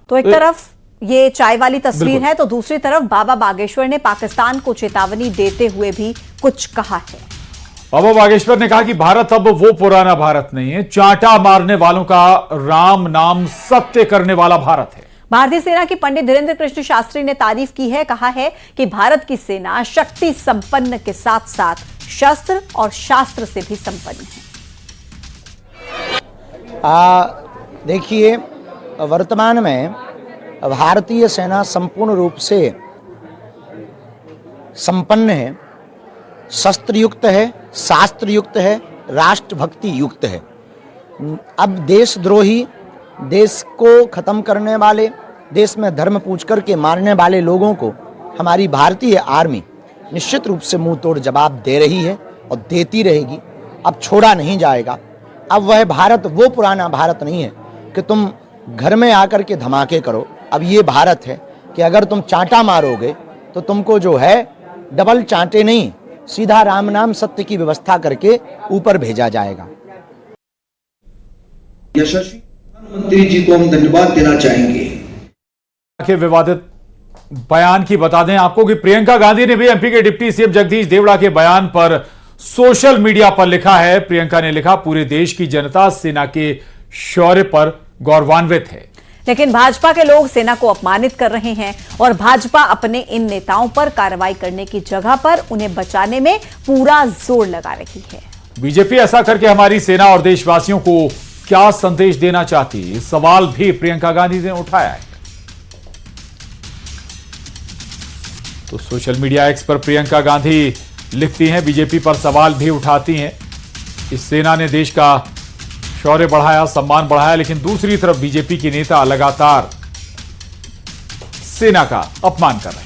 तो एक तरफ ये चाय वाली तस्वीर है तो दूसरी तरफ बाबा बागेश्वर ने पाकिस्तान को चेतावनी देते हुए भी कुछ कहा है। बाबा बागेश्वर ने कहा कि भारत अब वो पुराना भारत नहीं है, चांटा मारने वालों का राम नाम सत्य करने वाला भारत है। भारतीय सेना के पंडित धीरेन्द्र कृष्ण शास्त्री ने तारीफ की है, कहा है कि भारत की सेना शक्ति संपन्न के साथ साथ शस्त्र और शास्त्र से भी संपन्न है। देखिए, वर्तमान में भारतीय सेना संपूर्ण रूप से संपन्न है, शस्त्र युक्त है, शास्त्र युक्त है, राष्ट्रभक्ति युक्त है। अब देशद्रोही, देश को खत्म करने वाले, देश में धर्म पूछ करके मारने वाले लोगों को हमारी भारतीय आर्मी निश्चित रूप से मुंह तोड़ जवाब दे रही है और देती रहेगी। अब छोड़ा नहीं जाएगा। अब वह भारत वो पुराना भारत नहीं है कि तुम घर में आकर के धमाके करो। अब ये भारत है कि अगर तुम चांटा मारोगे तो तुमको जो है डबल चांटे नहीं, सीधा राम नाम सत्य की व्यवस्था करके ऊपर भेजा जाएगा। यशस्वी प्रधानमंत्री जी को हम धन्यवाद देना चाहेंगे। के विवादित बयान की बता दें आपको कि प्रियंका गांधी ने भी एमपी के डिप्टी सीएम जगदीश देवड़ा के बयान पर सोशल मीडिया पर लिखा है। प्रियंका ने लिखा, पूरे देश की जनता सेना के शौर्य पर गौरवान्वित है, लेकिन भाजपा के लोग सेना को अपमानित कर रहे हैं और भाजपा अपने इन नेताओं पर कार्रवाई करने की जगह पर उन्हें बचाने में पूरा जोर लगा रही है। बीजेपी ऐसा करके हमारी सेना और देशवासियों को क्या संदेश देना चाहती है, सवाल भी प्रियंका गांधी ने उठाया है। तो सोशल मीडिया एक्स पर प्रियंका गांधी लिखती हैं, बीजेपी पर सवाल भी उठाती हैं। इस सेना ने देश का शौर्य बढ़ाया, सम्मान बढ़ाया, लेकिन दूसरी तरफ बीजेपी के नेता लगातार सेना का अपमान कर रहे हैं।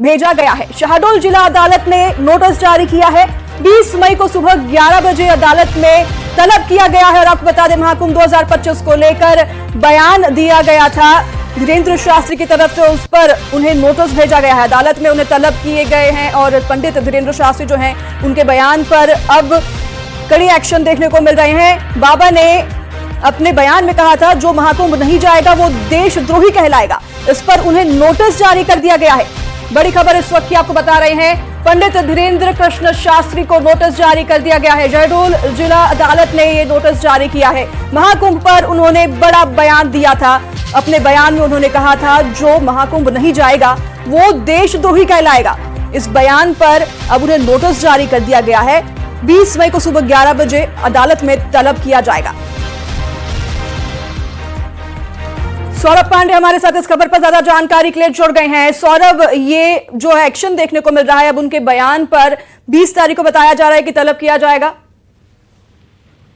भेजा गया है। शहडोल जिला अदालत ने नोटिस जारी किया है। 20 मई को सुबह 11 बजे अदालत में तलब किया गया है और आपको बता दें महाकुंभ 2025 को लेकर बयान दिया गया था धीरेन्द्र शास्त्री की तरफ से, उस पर उन्हें नोटिस भेजा गया है। अदालत में उन्हें तलब किए गए हैं और पंडित धीरेन्द्र शास्त्री जो हैं उनके बयान पर अब कड़ी एक्शन देखने को मिल रहे हैं। बाबा ने अपने बयान में कहा था जो महाकुंभ नहीं जाएगा वो देशद्रोही कहलाएगा। इस पर उन्हें नोटिस जारी कर दिया गया है। बड़ी खबर इस वक्त की आपको बता रहे हैं, पंडित धीरेन्द्र कृष्ण शास्त्री को नोटिस जारी कर दिया गया है। शहडोल जिला अदालत ने ये नोटिस जारी किया है। महाकुंभ पर उन्होंने बड़ा बयान दिया था। अपने बयान में उन्होंने कहा था जो महाकुंभ नहीं जाएगा वो देशद्रोही कहलाएगा। इस बयान पर अब उन्हें नोटिस जारी कर दिया गया है। 20 मई को सुबह 11 बजे अदालत में तलब किया जाएगा। सौरभ पांडे हमारे साथ इस खबर पर ज्यादा जानकारी के लिए जुड़ गए हैं। सौरभ, ये जो एक्शन देखने को मिल रहा है, अब उनके बयान पर 20 तारीख को बताया जा रहा है कि तलब किया जाएगा।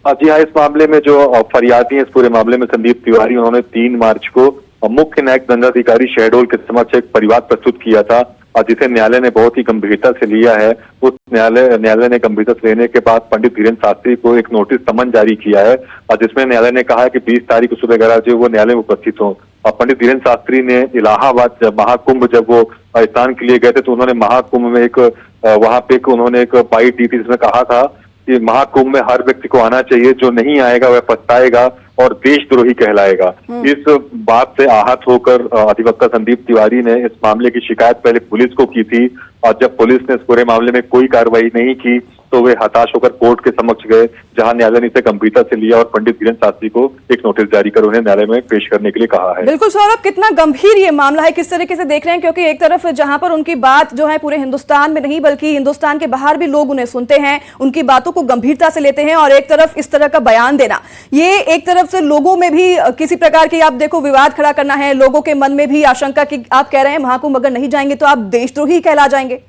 जी हाँ, इस मामले में जो फरियादी है इस पूरे मामले में संदीप तिवारी, उन्होंने 3 मार्च को मुख्य न्यायिक दंडाधिकारी शहडोल के समक्ष एक परिवाद प्रस्तुत किया था जिसे न्यायालय ने बहुत ही गंभीरता से लिया है। उस न्यायालय ने गंभीरता से लेने के बाद पंडित धीरेन्द्र शास्त्री को एक नोटिस समन जारी किया है जिसमें न्यायालय ने कहा है कि 20 तारीख को सुबह 11 बजे वो न्यायालय में उपस्थित हो। पंडित धीरेन्द्र शास्त्री ने इलाहाबाद जब महाकुंभ जब वो स्नान के लिए गए थे तो उन्होंने महाकुंभ में एक वहां पे उन्होंने एक बाइट दी थी जिसमें कहा था कि महाकुंभ में हर व्यक्ति को आना चाहिए, जो नहीं आएगा वह पछताएगा और देशद्रोही कहलाएगा। इस बात से आहत होकर अधिवक्ता संदीप तिवारी ने इस मामले की शिकायत पहले पुलिस को की थी और जब पुलिस ने इस पूरे मामले में कोई कार्रवाई नहीं की तो वे हताश होकर कोर्ट के समक्ष गए, जहां न्यायालय ने इसे गंभीरता से लिया और पंडित धीरेन्द्र शास्त्री को एक नोटिस जारी कर उन्हें न्यायालय में पेश करने के लिए कहा है। बिल्कुल सौरभ, कितना गंभीर ये मामला है, किस तरीके से देख रहे हैं? क्योंकि एक तरफ जहां पर उनकी बात जो है पूरे हिंदुस्तान में नहीं बल्कि हिंदुस्तान के बाहर भी लोग उन्हें सुनते हैं, उनकी बातों को गंभीरता से लेते हैं, और एक तरफ इस तरह का बयान देना, ये एक तरफ से लोगों में भी किसी प्रकार की आप देखो विवाद खड़ा करना है, लोगों के मन में भी आशंका की आप कह रहे हैं महाकुंभ अगर नहीं जाएंगे तो आप देशद्रोही कहला जाएंगे।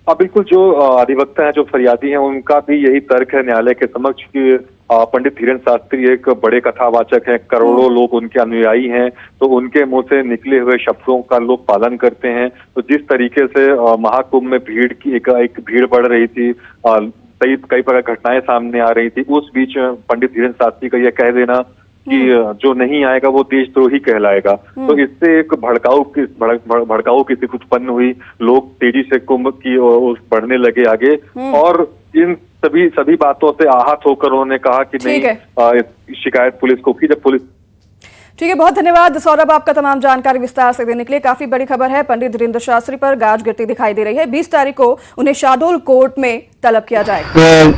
बिल्कुल, जो अधिवक्ता है, जो फरियादी हैं, उनका भी यही तर्क है न्यायालय के समक्ष कि पंडित धीरेन्द्र शास्त्री एक बड़े कथावाचक हैं, करोड़ों लोग उनके अनुयायी हैं, तो उनके मुंह से निकले हुए शब्दों का लोग पालन करते हैं। तो जिस तरीके से महाकुंभ में भीड़ की एक भीड़ बढ़ रही थी, कई प्रकार घटनाएं सामने आ रही थी, उस बीच पंडित धीरेन्द्र शास्त्री का यह कह देना कि जो नहीं आएगा वो देशद्रोही कहलाएगा। तो इससे एक भड़काऊ की स्थिति उत्पन्न हुई, लोग तेजी से कुंभ की ओर बढ़ने लगे आगे, और इन सभी बातों से आहत होकर उन्होंने कहा कि नहीं, शिकायत पुलिस को की। जब पुलिस ठीक है, बहुत धन्यवाद सौरभ, आपका तमाम जानकारी विस्तार से देने के लिए। काफी बड़ी खबर है, पंडित धीरेन्द्र शास्त्री पर गाज गिरती दिखाई दे रही है। 20 तारीख को उन्हें शहडोल कोर्ट में तलब किया जाएगा।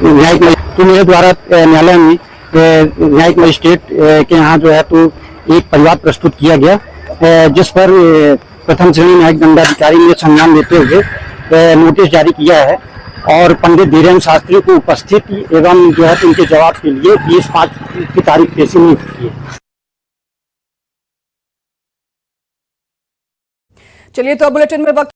न्यायिक मेरे द्वारा न्यायालय में न्यायिक मजिस्ट्रेट के यहाँ जो है तो एक परिवाद प्रस्तुत किया गया, जिस पर प्रथम श्रेणी न्यायिक दंडाधिकारी ने संज्ञान लेते हुए नोटिस जारी किया है और पंडित धीरेन्द्र शास्त्री को उपस्थित एवं जो है उनके जवाब के लिए 20/5 की तारीख पेशी नियुक्त की है। चलिए, तो बुलेटिन में वक्त